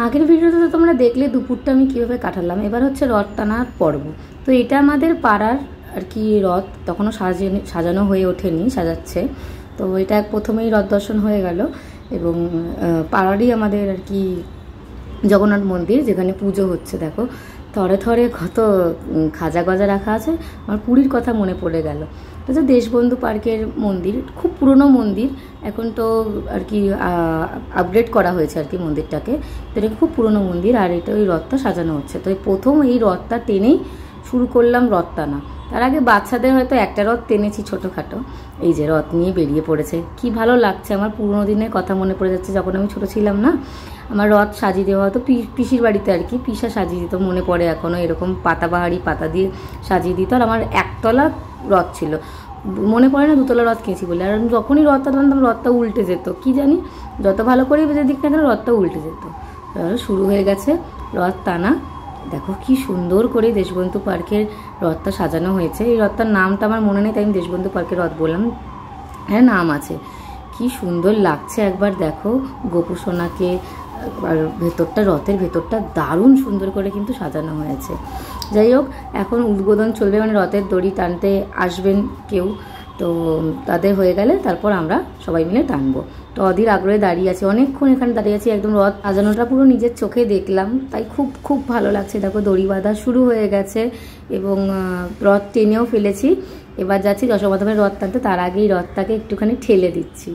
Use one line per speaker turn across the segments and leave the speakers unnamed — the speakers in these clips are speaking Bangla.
আগের ভিডিওতে তো তোমরা দেখলে দুপুরটা আমি কীভাবে কাটালাম। এবার হচ্ছে রথ টানার পর্ব। তো এটা আমাদের পাড়ার আর কি রথ, তখনও সাজানো হয়ে ওঠেনি, সাজাচ্ছে। তো এটা প্রথমেই রথ দর্শন হয়ে গেল এবং পাড়ারই আমাদের আর কি জগন্নাথ মন্দির, যেখানে পুজো হচ্ছে। দেখো থরে থরে কত খাজা গজা রাখা আছে। আমার পুরীর কথা মনে পড়ে গেল। এটা হচ্ছে দেশবন্ধু পার্কের মন্দির, খুব পুরনো মন্দির। এখন তো আর কি আপগ্রেড করা হয়েছে আর কি মন্দিরটাকে। তো এটা খুব পুরনো মন্দির, আর এটা ওই রথটা সাজানো হচ্ছে। তো এই প্রথম এই রথটা টেনেই শুরু করলাম রথ টানা। তার আগে বাচ্চাদের হয়তো একটা রথ টেনেছি ছোটোখাটো। এই যে রথ নিয়ে বেরিয়ে পড়েছে, কি ভালো লাগছে। আমার পুরোনো দিনের কথা মনে পড়ে যাচ্ছে, যখন আমি ছোটো ছিলাম না, আমার রথ সাজিয়ে দেওয়া হতো পিসির বাড়িতে আর কি। পিসা সাজিয়ে দিত, মনে পড়ে এখনও, এরকম পাতাবাহারি পাতা দিয়ে সাজিয়ে দিত। আর আমার একতলা রথ ছিল, মনে পড়ে না দুতলা রথ কিনেছি বলে। আর যখনই রথটা টানতাম রথটা উল্টে যেত, কি জানি, যত ভালো করেই বেঁধে দিক না কেন রথটা উল্টে যেত। শুরু হয়ে গেছে রথ টানা। দেখো কি সুন্দর করে দেশবন্ধু পার্কের রথটা সাজানো হয়েছে। এই রথটার নামটা আমার মনে নেই, তাই আমি দেশবন্ধু পার্কের রথ বললাম। হ্যাঁ, নাম আছে। কি সুন্দর লাগছে একবার দেখো গোপু সোনাকে। আর ভেতরটা, রথের ভেতরটা দারুণ সুন্দর করে কিন্তু সাজানো হয়েছে। যাই হোক, এখন উদ্বোধন চলবে, মানে রথের দড়ি টানতে আসবেন কেউ, তো তাদের হয়ে গেলে তারপর আমরা সবাই মিলে টানবো। তো অধীর আগ্রহে দাঁড়িয়ে আছি, অনেকক্ষণ এখানে দাঁড়িয়ে আছি। একদম রথ সাজানোটা পুরো নিজের চোখে দেখলাম, তাই খুব খুব ভালো লাগছে। দেখো দড়ি বাঁধা শুরু হয়ে গেছে এবং রথ টেনেও ফেলেছি। এবার যাচ্ছি যশোমাধবের রথ টানতে, তার আগেই রথটাকে একটুখানি ঠেলে দিচ্ছি।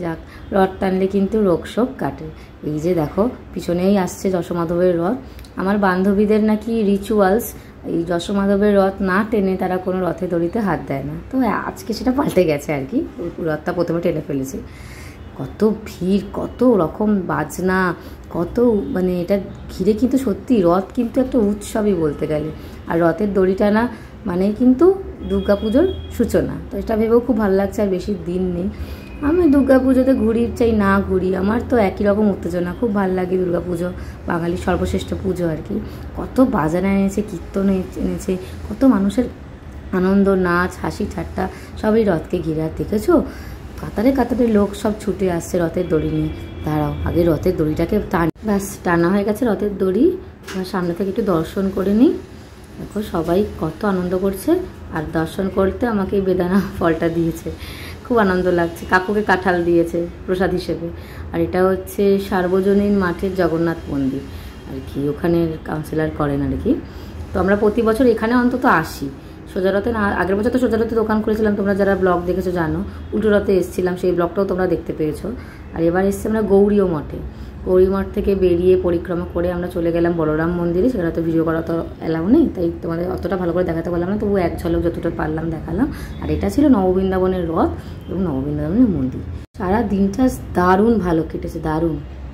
যাক, রথ টানলে কিন্তু রোগ শোক কাটে। এই যে দেখো পিছনেই আসছে যশোমাধবের রথ। আমার বান্ধবীদের নাকি রিচুয়ালস, এই যশোমাধবের রথ না টেনে তারা কোনো রথে দড়িতে হাত দেয় না। তো আজকে সেটা পাল্টে গেছে আর কি, রথটা প্রথমে টেনে ফেলেছি। কত ভিড়, কত রকম বাজনা, কত মানে এটা ঘিরে কিন্তু সত্যি রথ কিন্তু একটা উৎসবই বলতে গেলে। আর রথের দড়ি টানা মানে কিন্তু দুর্গাপুজোর সূচনা। তো এটা ভেবেও খুব ভালো লাগছে। আর বেশি দিন নেই, আমি দুর্গাপুজোতে ঘুরি চাই না ঘুরি, আমার তো একই রকম উত্তেজনা। খুব ভালো লাগে দুর্গাপুজো, বাঙালির সর্বশ্রেষ্ঠ পুজো আর কি। কত বাজানা এনেছে, কীর্তন এনেছে, কত মানুষের আনন্দ, নাচ, হাসি ঠাট্টা সবই রথকে ঘিরে। আর দেখেছো কাতারে কাতারে লোক সব ছুটে আসছে রথের দড়ি নিয়ে। দাঁড়াও আগে রথের দড়িটাকে ব্যাস টানা হয়ে গেছে রথের দড়ি। সামনে থেকে একটু দর্শন করে নিই। দেখো সবাই কত আনন্দ করছে। আর দর্শন করতে আমাকে এই বেদানা ফলটা দিয়েছে, খুব আনন্দ লাগছে। কাকুকে কাঁঠাল দিয়েছে প্রসাদ হিসেবে। আর এটা হচ্ছে সার্বজনীন মাঠের জগন্নাথ মন্দির আর কি, ওখানের কাউন্সিলর করেন আর কি। তো আমরা প্রতি বছর এখানে অন্তত আসি। সোজা রথে না, আগের বছর তো সোজা রথে দোকান করেছিলাম, তোমরা যারা ব্লগ দেখেছো জানো। উল্টো রথে এসেছিলাম, সেই ব্লগটাও তোমরা দেখতে পেয়েছো। আর এবার এসছি আমরা গৌরীয় মঠে। গৌরী মঠ থেকে বেরিয়ে পরিক্রমা করে আমরা চলে গেলাম বলরাম মন্দিরে। সেখানে তো ভিডিও করা তো অ্যালাউ নেই, তাই তোমাদের অতটা ভালো করে দেখাতে পারলাম না, তবু এক ঝলক যতটা পারলাম দেখালাম। আর এটা ছিল নববৃন্দাবনের রথ এবং নববৃন্দাবনের মন্দির। সারা দিনটা দারুণ ভালো কেটেছে, দারুণ।